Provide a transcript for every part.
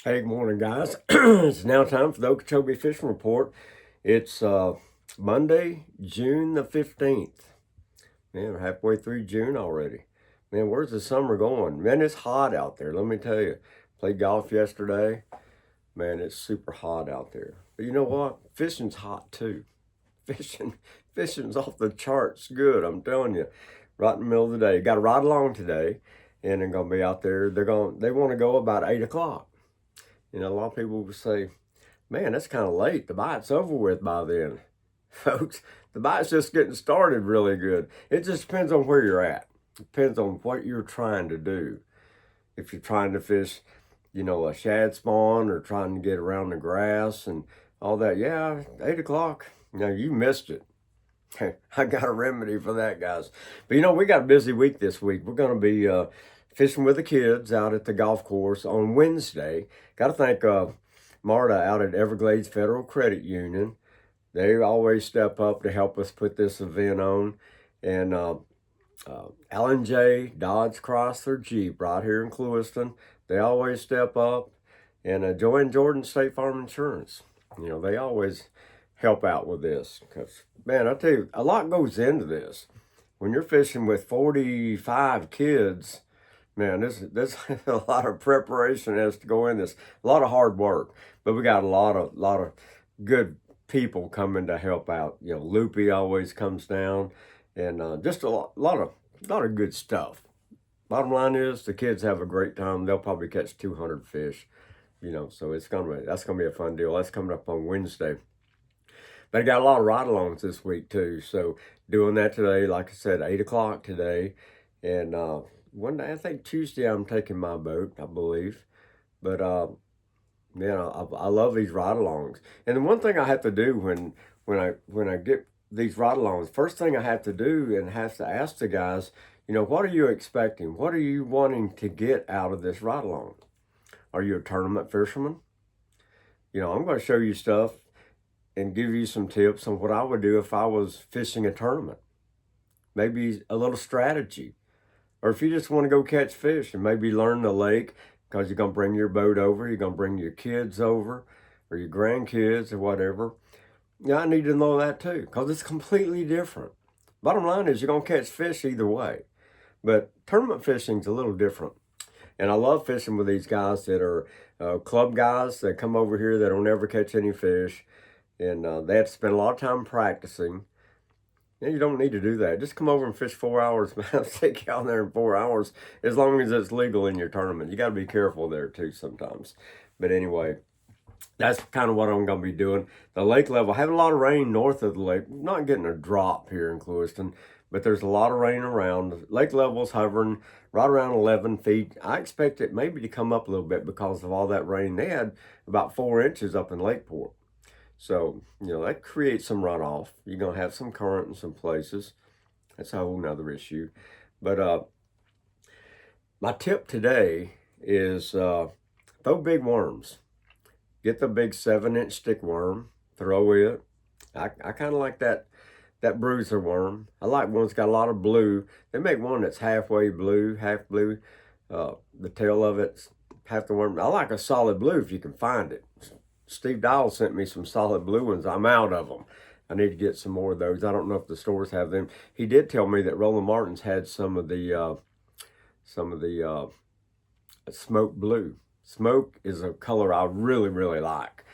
Hey, good morning, guys. It's now time for the Okeechobee Fishing Report. It's Monday, June the 15th. Man, we're halfway through June already. Man, where's the summer going? Man, it's hot out there, let me tell you. Played golf yesterday. Man, it's super hot out there. But you know what? Fishing's hot too. Fishing, fishing's off the charts good, I'm telling you. Right in the middle of the day. Got to ride along today, and they're gonna be out there. They want to go about 8 o'clock. A lot of people will say, man, that's kind of late. The bite's over with by then. Folks, the bite's just getting started really good. It just depends on where you're at. It depends on what you're trying to do. If you're trying to fish, a shad spawn or trying to get around the grass and all that, yeah, 8 o'clock. Now you missed it. I got a remedy for that, guys. But we got a busy week this week. We're going to be fishing with the kids out at the golf course on Wednesday. Got to thank Marta out at Everglades Federal Credit Union. They always step up to help us put this event on. And Alan J. Dodge Chrysler Jeep right here in Clewiston. They always step up. And Joy and Jordan State Farm Insurance. They always help out with this. Because, man, I tell you, a lot goes into this. When you're fishing with 45 kids, man, this a lot of preparation has to go in this. A lot of hard work, but we got a lot of good people coming to help out. Loopy always comes down, and just a lot of good stuff. Bottom line is the kids have a great time. They'll probably catch 200 fish. So that's gonna be a fun deal. That's coming up on Wednesday. But I got a lot of ride-alongs this week too. So doing that today, like I said, 8 o'clock today, and one day I think Tuesday I'm taking my boat, I believe. But man, I love these ride-alongs. And the one thing I have to do when I get these ride-alongs, first thing I have to do and have to ask the guys, what are you expecting? What are you wanting to get out of this ride-along? Are you a tournament fisherman? I'm going to show you stuff and give you some tips on what I would do if I was fishing a tournament. Maybe a little strategy. Or if you just want to go catch fish and maybe learn the lake because you're going to bring your boat over, you're going to bring your kids over or your grandkids or whatever. Yeah, I need to know that too because it's completely different. Bottom line is you're going to catch fish either way. But tournament fishing's a little different. And I love fishing with these guys that are club guys that come over here that don't ever catch any fish. And they have to spend a lot of time practicing. And you don't need to do that. Just come over and fish 4 hours, man. I'll take you out there in 4 hours as long as it's legal in your tournament. You got to be careful there too sometimes. But anyway, that's kind of what I'm going to be doing. The lake level, having a lot of rain north of the lake. Not getting a drop here in Clewiston, but there's a lot of rain around. Lake level's hovering right around 11 feet. I expect it maybe to come up a little bit because of all that rain. They had about 4 inches up in Lakeport. So, that creates some runoff. You're going to have some current in some places. That's a whole nother issue. But my tip today is throw big worms. Get the big 7-inch stick worm, throw it. I kind of like that bruiser worm. I like one that's got a lot of blue. They make one that's halfway blue, half blue. The tail of it's half the worm. I like a solid blue if you can find it. Steve Dial sent me some solid blue ones. I'm out of them. I need to get some more of those. I don't know if the stores have them. He did tell me that Roland Martin's had some of the smoke blue. Smoke is a color I really, really like.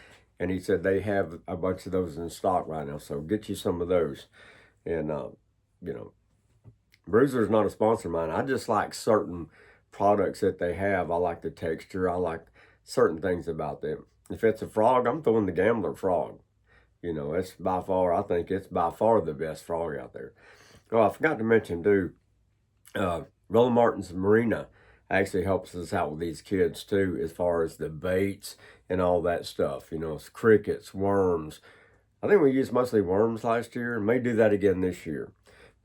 And he said they have a bunch of those in stock right now. So get you some of those. And, Bruiser's not a sponsor of mine. I just like certain products that they have. I like the texture. I like certain things about them. If it's a frog, I'm throwing the Gambler frog. It's by far, I think it's by far the best frog out there. Oh, I forgot to mention, too, Roland Martin's Marina actually helps us out with these kids, too, as far as the baits and all that stuff. It's crickets, worms. I think we used mostly worms last year and may do that again this year.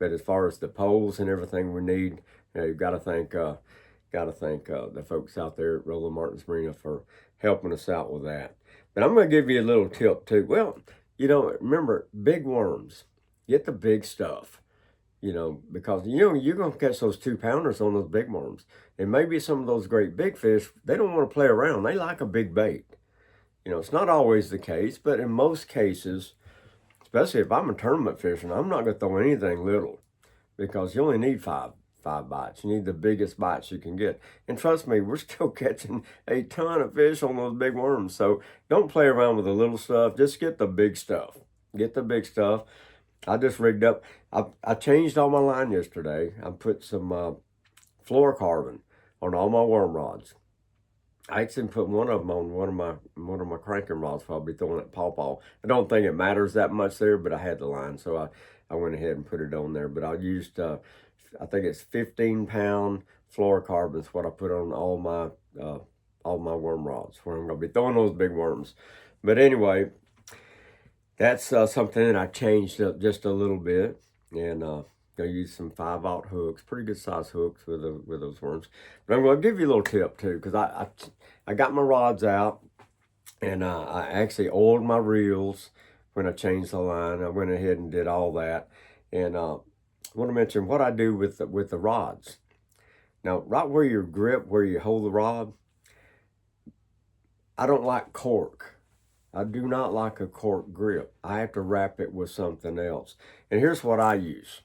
But as far as the poles and everything we need, you've got to thank the folks out there at Roland Martin's Marina for helping us out with that. But I'm going to give you a little tip too. Well, remember, big worms. Get the big stuff. because you're gonna catch those 2 pounders on those big worms. And maybe some of those great big fish, they don't want to play around. They like a big bait. It's not always the case, but in most cases, especially if I'm a tournament fishing, I'm not gonna throw anything little because you only need five bites. You need the biggest bites you can get. And trust me, we're still catching a ton of fish on those big worms. So don't play around with the little stuff. Just get the big stuff. Get the big stuff. I just rigged up. I changed all my line yesterday. I put some fluorocarbon on all my worm rods. I actually put one of them on one of my cranking rods. So I'll be throwing at pawpaw. I don't think it matters that much there, but I had the line, so I went ahead and put it on there. But I used I think it's 15-pound fluorocarbon is what I put on all my worm rods where I'm gonna be throwing those big worms. But anyway, that's something that I changed up just a little bit, and I use some 5/0 hooks, pretty good size hooks with those worms. But I'm going to give you a little tip too, because I got my rods out, and I actually oiled my reels when I changed the line. I went ahead and did all that, and I want to mention what I do with the rods. Now, right where your grip, where you hold the rod, I don't like cork. I do not like a cork grip. I have to wrap it with something else. And here's what I use.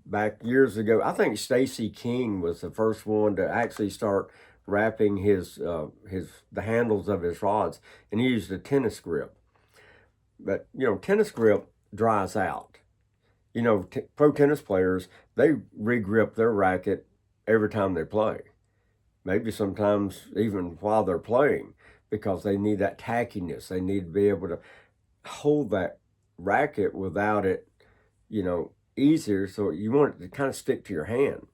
Back years ago, I think Stacy King was the first one to actually start wrapping the handles of his rods, and he used a tennis grip. But tennis grip dries out. Pro tennis players, they re-grip their racket every time they play. Maybe sometimes even while they're playing, because they need that tackiness. They need to be able to hold that racket without it, easier. So you want it to kind of stick to your hand.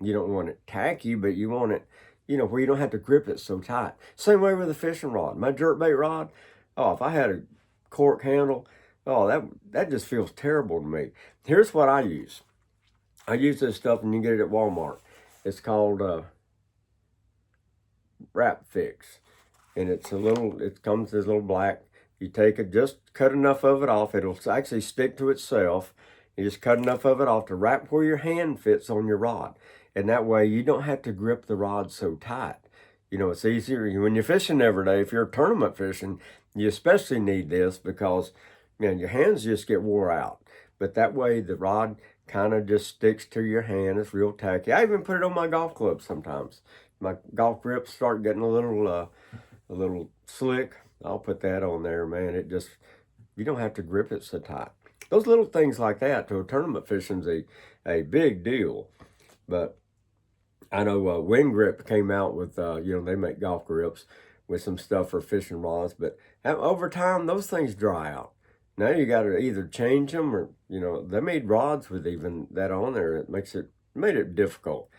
You don't want it tacky, but you want it, where you don't have to grip it so tight. Same way with a fishing rod. My jerkbait rod, if I had a cork handle, that just feels terrible to me. Here's what I use. I use this stuff, and you get it at Walmart. It's called Wrap Fix, and it comes as a little black. You take it, just cut enough of it off. It'll actually stick to itself. You just cut enough of it off to wrap where your hand fits on your rod. And that way you don't have to grip the rod so tight. It's easier when you're fishing every day. If you're tournament fishing, you especially need this because, your hands just get wore out. But that way the rod kind of just sticks to your hand. It's real tacky. I even put it on my golf clubs sometimes. My golf grips start getting a little slick. I'll put that on there, man. You don't have to grip it so tight. Those little things like that to a tournament fishing's a big deal. But I know Wind Grip came out with, they make golf grips with some stuff for fishing rods. But over time, those things dry out. Now you got to either change them or, they made rods with even that on there. It made it difficult.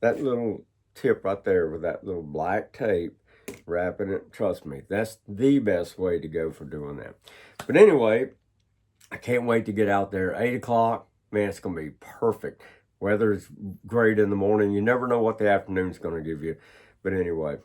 That little tip right there with that little black tape, wrapping it, trust me, that's the best way to go for doing that. But anyway, I can't wait to get out there. 8 o'clock, man, it's going to be perfect. Weather's great in the morning. You never know what the afternoon's going to give you. But anyway,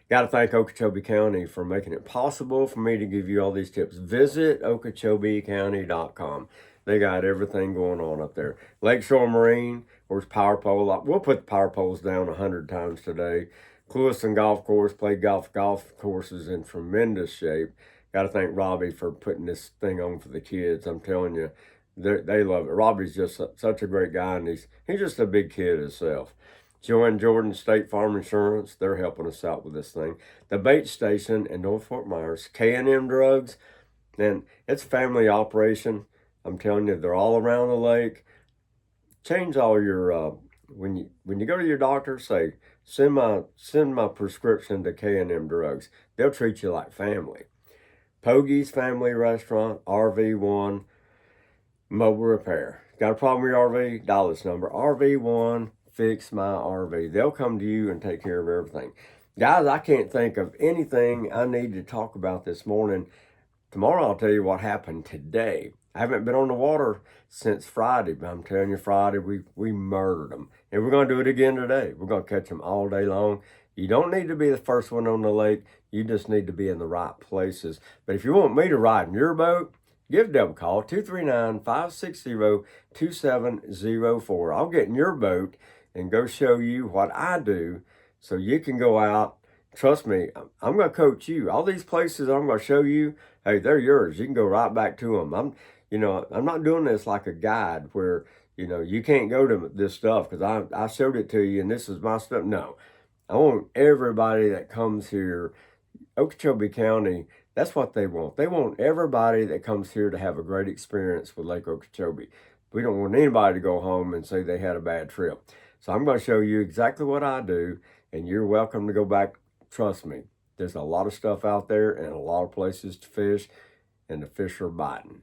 got to thank Okeechobee County for making it possible for me to give you all these tips. Visit OkeechobeeCounty.com. They got everything going on up there. Lakeshore Marine, where's power pole. We'll put the power poles down 100 times today. Clewiston Golf Course, played golf. Golf course is in tremendous shape. Got to thank Robbie for putting this thing on for the kids. I'm telling you, they love it. Robbie's just such a great guy, and he's just a big kid himself. Joe and Jordan State Farm Insurance, they're helping us out with this thing. The Bait Station in North Fort Myers, K&M Drugs, and it's a family operation. I'm telling you, they're all around the lake. Change all your when you go to your doctor, say send my prescription to K&M Drugs. They'll treat you like family. Pogie's Family Restaurant, RV1 Mobile Repair. Got a problem with your RV? Dial this number, RV1 Fix My RV. They'll come to you and take care of everything. Guys, I can't think of anything I need to talk about this morning. Tomorrow I'll tell you what happened today. I haven't been on the water since Friday, but I'm telling you, Friday we murdered them. And we're going to do it again today. We're going to catch them all day long. You don't need to be the first one on the lake. You just need to be in the right places. But if you want me to ride in your boat, give Deb a call, 239-560-2704. I'll get in your boat and go show you what I do so you can go out. Trust me, I'm going to coach you. All these places I'm going to show you, hey, they're yours. You can go right back to them. I'm not doing this like a guide where, you can't go to this stuff because I showed it to you and this is my stuff. No, I want everybody that comes here, Okeechobee County, that's what they want. They want everybody that comes here to have a great experience with Lake Okeechobee. We don't want anybody to go home and say they had a bad trip. So I'm going to show you exactly what I do, and you're welcome to go back. Trust me, there's a lot of stuff out there and a lot of places to fish, and the fish are biting.